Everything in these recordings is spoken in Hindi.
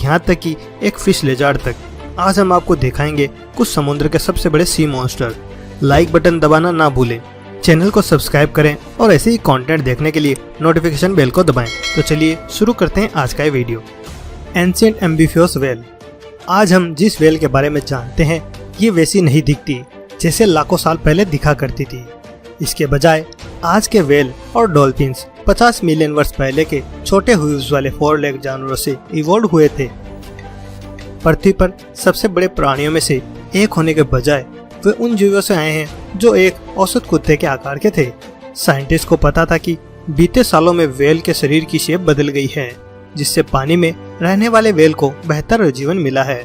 यहाँ तक कि एक फिश लेजार्ड तक। आज हम आपको दिखाएंगे कुछ समुद्र के सबसे बड़े सी मॉन्स्टर। लाइक बटन दबाना ना भूलें, चैनल को सब्सक्राइब करें और ऐसे ही कंटेंट देखने के लिए नोटिफिकेशन बेल को दबाएं। तो चलिए शुरू करते हैं आज का ये वीडियो। Ancient amphibious whale. आज हम जिस व्हेल के बारे में जानते हैं ये वैसी नहीं दिखती जैसे लाखों साल पहले दिखा करती थी। इसके बजाय आज के व्हेल और डॉल्फिन्स 50 मिलियन वर्ष पहले के छोटे हूव्स वाले 4 लेग जानवरों से इवॉल्व हुए थे। पृथ्वी पर सबसे बड़े प्राणियों में से एक होने के बजाय वे उन जीवों से आए हैं जो एक औसत कुत्ते के आकार के थे। साइंटिस्ट को पता था कि बीते सालों में व्हेल के शरीर की शेप बदल गई है, जिससे पानी में रहने वाले व्हेल को बेहतर जीवन मिला है।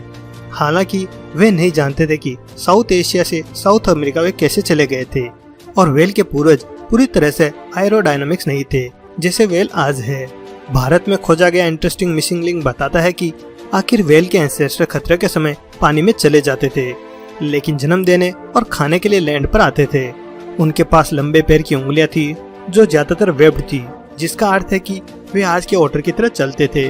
हालांकि वे नहीं जानते थे कि साउथ एशिया से साउथ अमेरिका वे कैसे चले गए थे और व्हेल के पूर्वज पूरी तरह से एरोडायनामिक्स नहीं थे जैसे व्हेल आज है। भारत में खोजा गया इंटरेस्टिंग मिसिंग लिंक बताता है कि आखिर व्हेल के एंसेस्टर खतरे के समय पानी में चले जाते थे, लेकिन जन्म देने और खाने के लिए लैंड पर आते थे। उनके पास लंबे पैर की उंगलियां थी जो ज्यादातर वेब्ड थी, जिसका अर्थ है कि वे आज के ओटर की तरह चलते थे।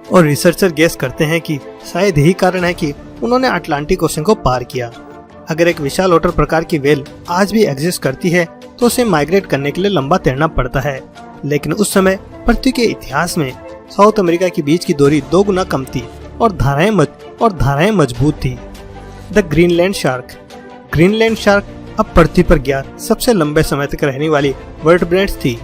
और रिसर्चर गेस करते हैं कि शायद यही कारण है कि उन्होंने अटलांटिक ओशन को पार किया। अगर एक विशाल ओटर प्रकार की व्हेल आज भी एग्जिस्ट करती है तो उसे माइग्रेट करने के लिए लंबा तैरना पड़ता है, लेकिन उस समय पृथ्वी के इतिहास में साउथ अमेरिका के बीच की दूरी 2 गुना कम थी और धाराएं मजबूत थी। The Greenland shark. Greenland shark अब पृथ्वी पर ज्ञात सबसे लंबे समय तक रहने वाली वर्टब्रेट्स थी।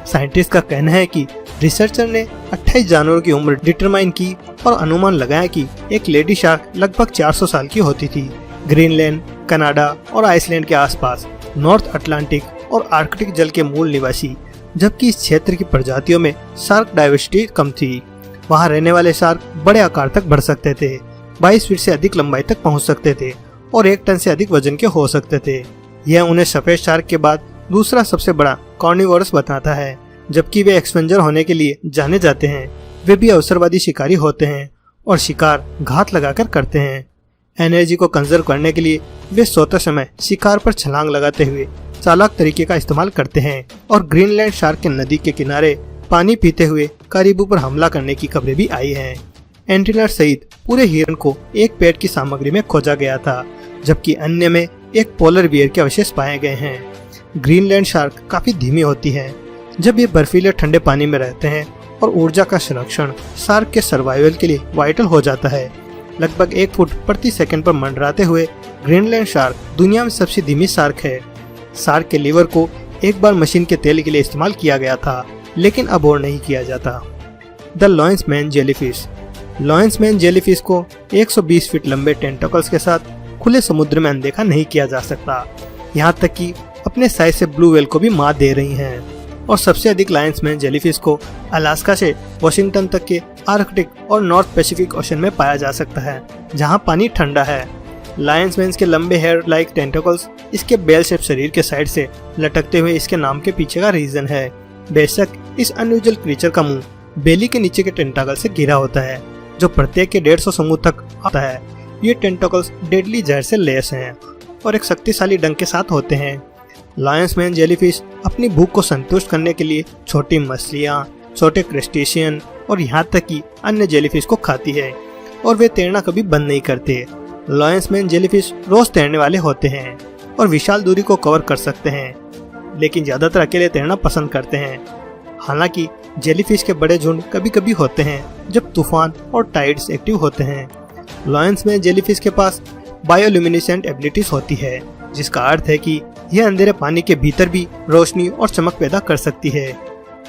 साइंटिस्ट का कहना है कि रिसर्चर ने 28 जानवरों की उम्र डिटरमाइन की और अनुमान लगाया कि एक लेडी शार्क लगभग 400 साल की होती थी। ग्रीनलैंड, कनाडा और आइसलैंड के आसपास नॉर्थ अटलांटिक और आर्कटिक जल के मूल निवासी, जबकि इस क्षेत्र की प्रजातियों में शार्क डाइवर्सिटी कम थी। वहां रहने वाले शार्क बड़े आकार तक बढ़ सकते थे, 22 फीट से अधिक लंबाई तक पहुंच सकते थे और 1 टन से अधिक वजन के हो सकते थे। यह उन्हें सफेद शार्क के बाद दूसरा सबसे बड़ा कार्निवोरस बताता है। जबकि वे एक्सपेंजर होने के लिए जाने जाते हैं, वे भी अवसरवादी शिकारी होते हैं और शिकार घात लगाकर करते हैं। एनर्जी को कंजर्व करने के लिए वे सोते समय शिकार पर छलांग लगाते हुए चालाक तरीके का इस्तेमाल करते हैं और ग्रीनलैंड शार्क के नदी के किनारे पानी पीते हुए कारीबू पर हमला करने की खबरें भी आई हैं। एंटीलर सहित पूरे हिरन को एक पेट की सामग्री में खोजा गया था, जबकि अन्य में एक पोलर बियर के अवशेष पाए गए हैं। ग्रीनलैंड शार्क काफी धीमी होती है जब ये बर्फीले ठंडे पानी में रहते हैं और ऊर्जा का संरक्षण शार्क के सर्वाइवल के लिए वाइटल हो जाता है। लगभग 1 फुट प्रति सेकंड पर मंडराते हुए ग्रीनलैंड शार्क दुनिया में सबसे धीमी शार्क है। शार्क के लीवर को एक बार मशीन के तेल के लिए इस्तेमाल किया गया था, लेकिन अब और नहीं किया जाता। The lion's mane jellyfish. Lion's mane jellyfish को 120 फीट लंबे टेंटकल्स के साथ खुले समुद्र में अनदेखा नहीं किया जा सकता। यहाँ तक कि अपने साइज से ब्लू व्हेल को भी मात दे रही हैं। और सबसे अधिक लॉयंसमैन जेलीफिश को अलास्का से वॉशिंगटन तक के आर्कटिक और नॉर्थ पैसिफिक ओशन में पाया जा सकता है, जहाँ पानी ठंडा है। लॉयंसमैन के लंबे हेयर लाइक टेंटकल्स इसके बेल शेप शरीर के साइड से लटकते हुए इसके नाम के पीछे का रीजन है। बेशक इस अनयूजुअल क्रीचर का मुंह बेली के नीचे के टेंटाकल से घिरा होता है, जो प्रत्येक के 150 समूह तक आता है। ये टेंटाकल्स डेडली जहर से लैस हैं और एक शक्तिशाली डंक के साथ होते हैं। लॉयंसमैन जेलीफिश अपनी भूख को संतुष्ट करने के लिए छोटी मछलियाँ, छोटे क्रस्टेशियन और यहाँ तक कि अन्य जेलीफिश को खाती है और वे तैरना कभी बंद नहीं करते। लॉयंसमैन जेलीफिश रोज तैरने वाले होते हैं और विशाल दूरी को कवर कर सकते हैं, लेकिन ज्यादातर अकेले तैरना पसंद करते हैं। हालांकि जेलीफिश के बड़े झुंड कभी कभी होते हैं जब तूफान और टाइड्स एक्टिव होते हैं। लॉयंसमैन जेलीफिश के पास बायोल्यूमिनेसेंट एबिलिटीज होती है, जिसका अर्थ है कि यह अंधेरे पानी के भीतर भी रोशनी और चमक पैदा कर सकती है।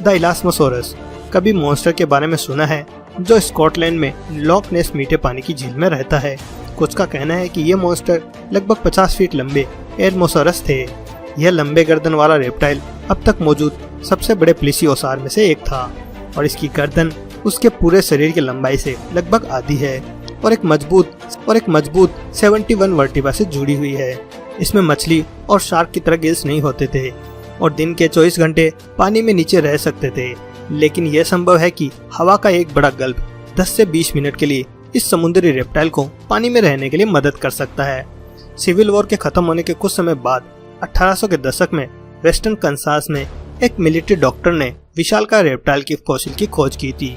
द इलास्मोसोरस। कभी मॉन्स्टर के बारे में सुना है जो स्कॉटलैंड में लॉक नेस मीठे पानी की झील में रहता है। कुछ का कहना है कि यह मॉन्स्टर लगभग 50 फीट लंबे एडमोसोरस थे। यह लंबे गर्दन वाला रेप्टाइल अब तक मौजूद सबसे बड़े प्लीसियोसार में से एक था और इसकी गर्दन उसके पूरे शरीर की लंबाई से लगभग आधी है और एक मजबूत 71 वर्टिब्रा से जुड़ी हुई है। इसमें मछली और शार्क की तरह गिल्स नहीं होते थे और दिन के 24 घंटे पानी में नीचे रह सकते थे, लेकिन यह संभव है कि हवा का एक बड़ा गल्प 10 से 20 मिनट के लिए इस समुद्री रेप्टाइल को पानी में रहने के लिए मदद कर सकता है। सिविल वॉर के खत्म होने के कुछ समय बाद 1800 के दशक में वेस्टर्न कंसास में एक मिलिट्री डॉक्टर ने विशालकाय रेप्टाइल की फॉसिल की खोज की थी।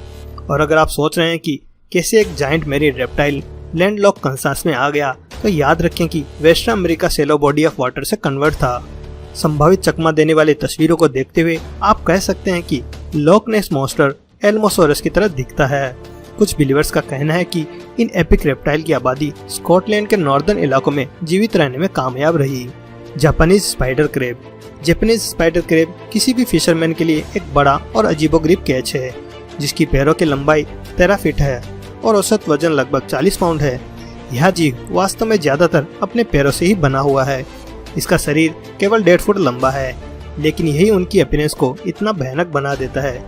और अगर आप सोच रहे हैं कि कैसे एक giant marine reptile landlocked Kansas में आ गया, तो याद रखें कि western America shallow body of water से कन्वर्ट था। संभावित चकमा देने वाली तस्वीरों को देखते हुए आप कह सकते हैं कि लॉक नेस मॉन्स्टर एल्मोसोरस की तरह दिखता है। कुछ बिलीवर्स का कहना है कि इन एपिक रेप्टाइल की आबादी स्कॉटलैंड के नॉर्दर्न इलाकों में जीवित रहने में कामयाब रही। Japanese spider crab. Japanese spider crab किसी भी फिशरमैन के लिए एक बड़ा और अजीबोगरीब कैच है, जिसकी पैरों की लंबाई 13 फीट है और औसत वजन लगभग 40 पाउंड है। यह जीव वास्तव में ज्यादातर अपने पैरों से ही बना हुआ है। इसका शरीर केवल 1.5 फुट लंबा है, लेकिन यही उनकी अपीयरेंस को इतना भयानक बना देता है।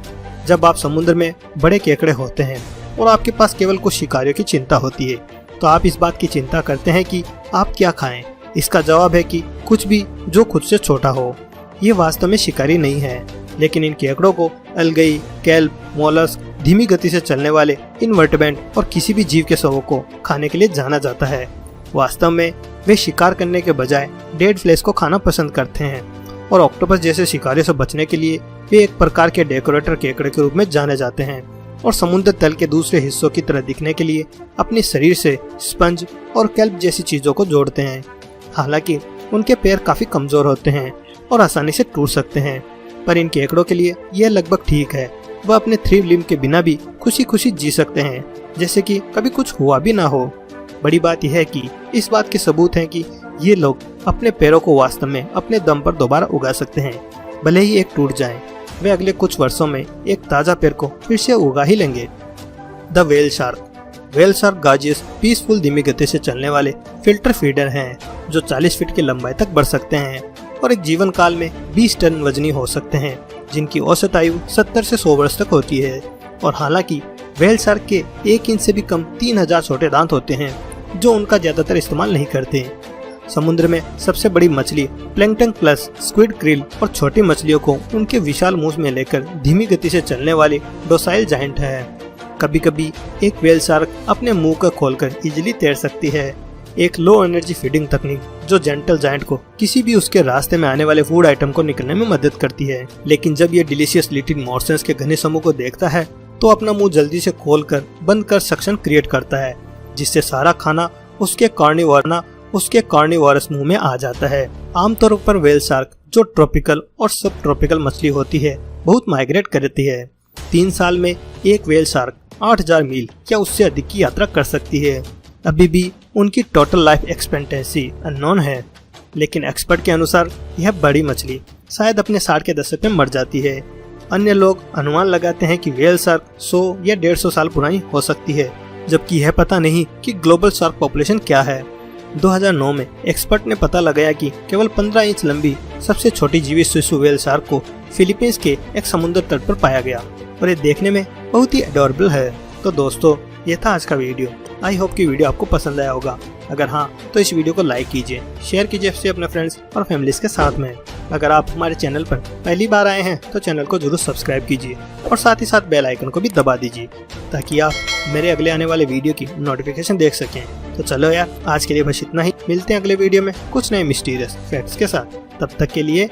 जब आप समुद्र में बड़े केकड़े होते हैं और आपके पास केवल कुछ शिकारियों की चिंता होती है, तो आप इस बात की चिंता करते हैं कि आप क्या खाएं। इसका जवाब है कि कुछ भी जो खुद से छोटा हो। ये वास्तव में शिकारी नहीं है, लेकिन इन केकड़ों को अलगई, केल्प, मोलस्क, धीमी गति से चलने वाले इनवर्टेब्रेट और किसी भी जीव के शवों को खाने के लिए जाना जाता है। वास्तव में वे शिकार करने के बजाय डेड फ्लेश को खाना पसंद करते हैं और ऑक्टोपस जैसे शिकारियों से बचने के लिए वे एक प्रकार के डेकोरेटर केकड़े के रूप में जाने जाते हैं और समुद्र तल के दूसरे हिस्सों की तरह दिखने के लिए अपने शरीर से स्पंज और केल्प जैसी चीजों को जोड़ते हैं। हालांकि उनके पैर काफी कमजोर होते हैं और आसानी से टूट सकते हैं, पर इन केकड़ों के लिए यह लगभग ठीक है। वह अपने 3 लिम्ब के बिना भी खुशी खुशी जी सकते हैं, जैसे कि कभी कुछ हुआ भी ना हो। बड़ी बात यह है कि इस बात के सबूत हैं कि ये लोग अपने पैरों को वास्तव में अपने दम पर दोबारा उगा सकते हैं। भले ही एक टूट जाए, वे अगले कुछ वर्षों में एक ताजा पैर को फिर से उगा ही लेंगे। The whale shark. Whale shark gorgeous peaceful धीमी गति से चलने वाले फिल्टर फीडर हैं, जो 40 फीट की लंबाई तक बढ़ सकते हैं और एक जीवन काल में 20 टन वजनी हो सकते हैं, जिनकी औसत आयु 70 से 100 वर्ष तक होती है। और हालांकि व्हेल शार्क के 1 इंच से भी कम 3000 छोटे दांत होते हैं, जो उनका ज्यादातर इस्तेमाल नहीं करते। समुद्र में सबसे बड़ी मछली प्लैंकटन प्लस स्क्विड, क्रिल और छोटी मछलियों को उनके विशाल मुंह में लेकर धीमी गति से चलने वाली डोसाइल जायंट है। कभी कभी एक व्हेल शार्क अपने मुंह को खोलकर इजीली तैर सकती है, एक लो एनर्जी फीडिंग तकनीक जो जेंटल जायंट को किसी भी उसके रास्ते में आने वाले फूड आइटम को निकलने में मदद करती है। लेकिन जब ये डिलीशियस लिटिल मोर्सन्स के घने समूह को देखता है, तो अपना मुंह जल्दी से खोलकर बंद कर सक्शन क्रिएट करता है, जिससे सारा खाना उसके कार्निवोरस मुंह में आ जाता है। आमतौर पर व्हेल शार्क, जो ट्रॉपिकल और सब ट्रॉपिकल मछली होती है, बहुत माइग्रेट करती है। 3 साल में एक व्हेल शार्क 8000 मील या उससे अधिक की यात्रा कर सकती है। अभी भी उनकी टोटल लाइफ एक्सपेक्टेंसी अननोन है, लेकिन एक्सपर्ट के अनुसार यह बड़ी मछली शायद अपने 60 के दशक में मर जाती है। अन्य लोग अनुमान लगाते हैं कि व्हेल शार्क 100 या 150 साल पुरानी हो सकती है, जबकि यह पता नहीं कि ग्लोबल शार्क पॉपुलेशन क्या है। 2009 में एक्सपर्ट ने पता लगाया कि केवल 15 इंच लंबी सबसे छोटी जीवित शिशु व्हेल शार्क को फिलीपींस के एक समुद्र तट पर पाया गया और ये देखने में बहुत ही एडोरेबल है। तो दोस्तों, ये था आज का वीडियो। आई होप कि वीडियो आपको पसंद आया होगा। अगर हाँ, तो इस वीडियो को लाइक कीजिए, शेयर कीजिए अपने फ्रेंड्स और फैमिलीज के साथ में। अगर आप हमारे चैनल पर पहली बार आए हैं, तो चैनल को जरूर सब्सक्राइब कीजिए और साथ ही साथ बेल आइकन को भी दबा दीजिए, ताकि आप मेरे अगले आने वाले वीडियो की नोटिफिकेशन देख सकें। तो चलो यार, आज के लिए बस इतना ही। मिलते हैं अगले वीडियो में कुछ नए मिस्टीरियस फैक्ट्स के साथ। तब तक के लिए